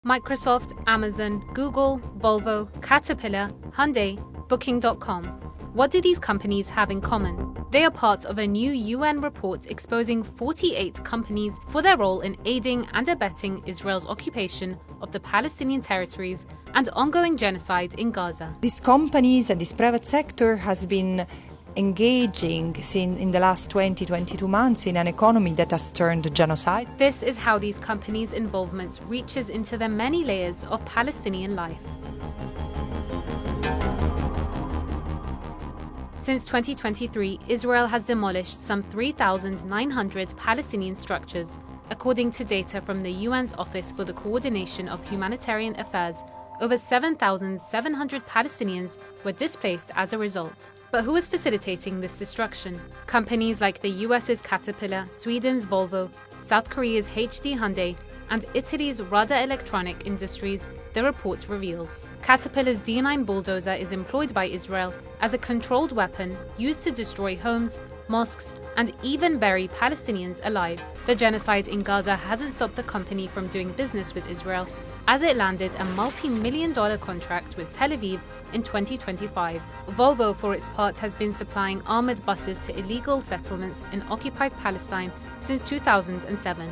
Microsoft, Amazon, Google, Volvo, Caterpillar, Hyundai, Booking.com. What do these companies have in common? They are part of a new UN report exposing 48 companies for their role in aiding and abetting Israel's occupation of the Palestinian territories and ongoing genocide in Gaza. These companies and this private sector has been engaging in the last 22 months in an economy that has turned genocide. This is how these companies' involvement reaches into the many layers of Palestinian life. Since 2023, Israel has demolished some 3,900 Palestinian structures, according to data from the UN's Office for the Coordination of Humanitarian Affairs. Over 7,700 Palestinians were displaced as a result. But who is facilitating this destruction? Companies like the US's Caterpillar, Sweden's Volvo, South Korea's HD Hyundai, and Italy's Rada Electronic Industries, the report reveals. Caterpillar's D9 bulldozer is employed by Israel as a controlled weapon used to destroy homes, mosques, and even bury Palestinians alive. The genocide in Gaza hasn't stopped the company from doing business with Israel, as it landed a multi-million-dollar contract with Tel Aviv in 2025. Volvo, for its part, has been supplying armored buses to illegal settlements in occupied Palestine since 2007.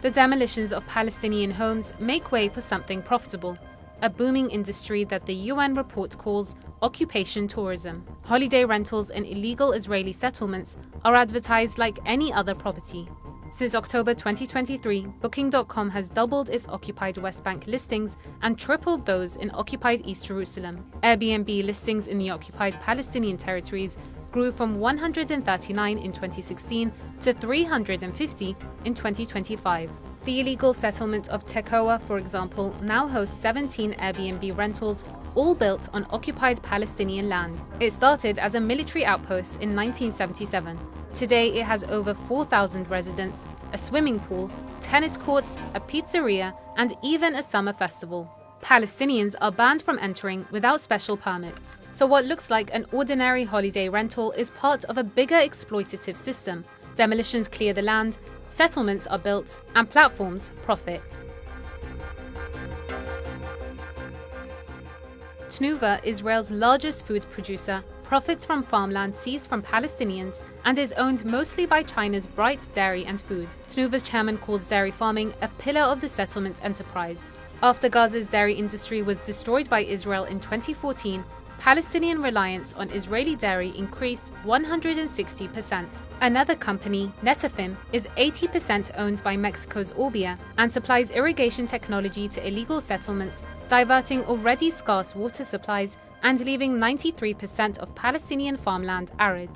The demolitions of Palestinian homes make way for something profitable, a booming industry that the UN report calls occupation tourism. Holiday rentals in illegal Israeli settlements are advertised like any other property. Since October 2023, Booking.com has doubled its occupied West Bank listings and tripled those in occupied East Jerusalem. Airbnb listings in the occupied Palestinian territories grew from 139 in 2016 to 350 in 2025. The illegal settlement of Tekoa, for example, now hosts 17 Airbnb rentals, all built on occupied Palestinian land. It started as a military outpost in 1977. Today it has over 4,000 residents, a swimming pool, tennis courts, a pizzeria, and even a summer festival. Palestinians are banned from entering without special permits. So what looks like an ordinary holiday rental is part of a bigger exploitative system. Demolitions clear the land, settlements are built, and platforms profit. Tnuva, Israel's largest food producer, profits from farmland seized from Palestinians and is owned mostly by China's Bright Dairy and Food. Tnuva's chairman calls dairy farming a pillar of the settlement enterprise. After Gaza's dairy industry was destroyed by Israel in 2014, Palestinian reliance on Israeli dairy increased 160%. Another company, Netafim, is 80% owned by Mexico's Orbia and supplies irrigation technology to illegal settlements, diverting already scarce water supplies and leaving 93% of Palestinian farmland arid.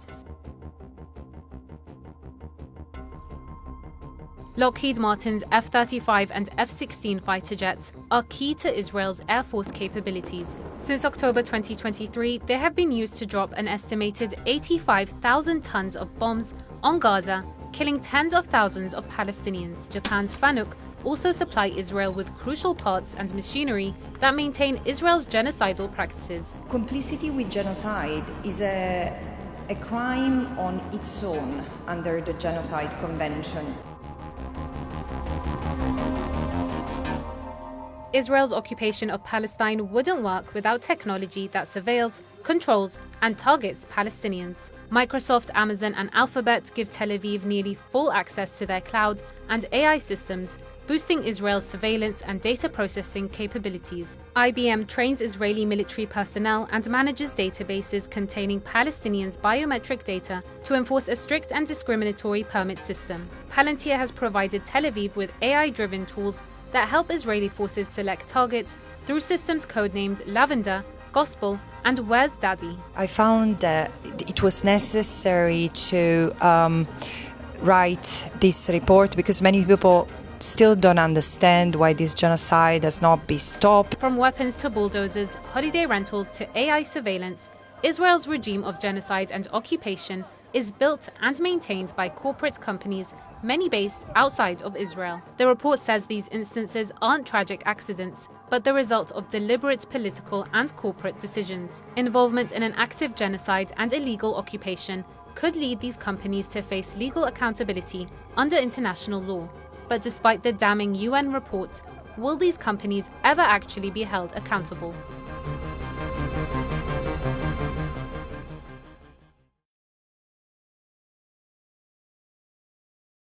Lockheed Martin's F-35 and F-16 fighter jets are key to Israel's Air Force capabilities. Since October 2023, they have been used to drop an estimated 85,000 tons of bombs on Gaza, killing tens of thousands of Palestinians. Japan's Fanuc also supply Israel with crucial parts and machinery that maintain Israel's genocidal practices. Complicity with genocide is a crime on its own under the Genocide Convention. Israel's occupation of Palestine wouldn't work without technology that surveils, controls, and targets Palestinians. Microsoft, Amazon, and Alphabet give Tel Aviv nearly full access to their cloud and AI systems, boosting Israel's surveillance and data processing capabilities. IBM trains Israeli military personnel and manages databases containing Palestinians' biometric data to enforce a strict and discriminatory permit system. Palantir has provided Tel Aviv with AI-driven tools that help Israeli forces select targets through systems codenamed Lavender, Gospel, and Where's Daddy? I found that it was necessary to write this report because many people still don't understand why this genocide has not been stopped. From weapons to bulldozers, holiday rentals to AI surveillance, Israel's regime of genocide and occupation is built and maintained by corporate companies, many based outside of Israel. The report says these instances aren't tragic accidents, but the result of deliberate political and corporate decisions. Involvement in an active genocide and illegal occupation could lead these companies to face legal accountability under international law. But despite the damning UN report, will these companies ever actually be held accountable?